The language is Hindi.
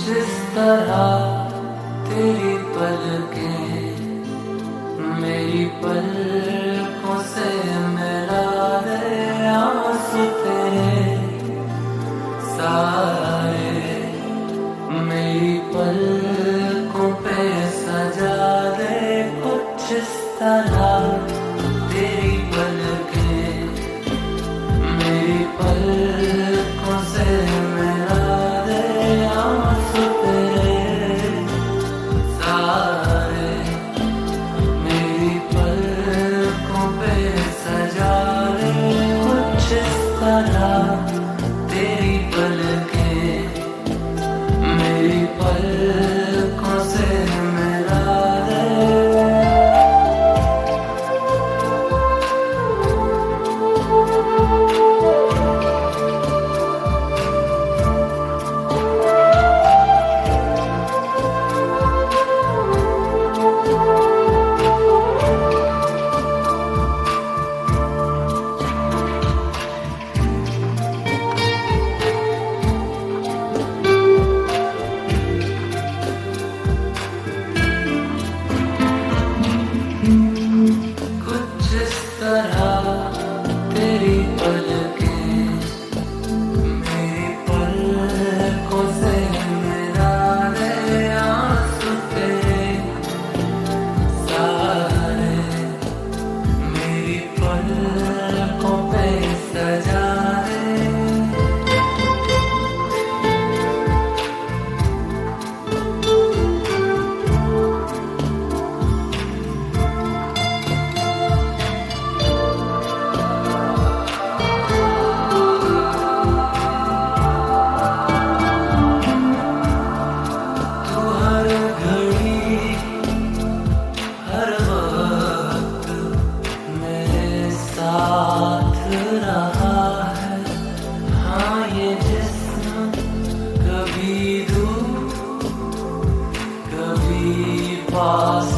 जिस तरह तेरी पलकें मेरी पलकों से मिला दे, आंसू तेरे सारे मेरी पलकों पे सजा दे। कुछ इस तरह तेरी पलकें मेरी पलकों से मिला दे, आंसू तेरे सारे मेरी पलकों पे सजा दे। कुछ इस तरह तेरी पलकें मेरी पलकों से मिला दे। कुछ इस तरह तेरी पलकें मेरी पलकों से मिला दे, आंसू तेरे सारे मेरी पलकों पे सजा दे। तू हर घड़ी हर वक्त मेरे साथ रहा है। हाँ ये जिस्म कभी दूर कभी पास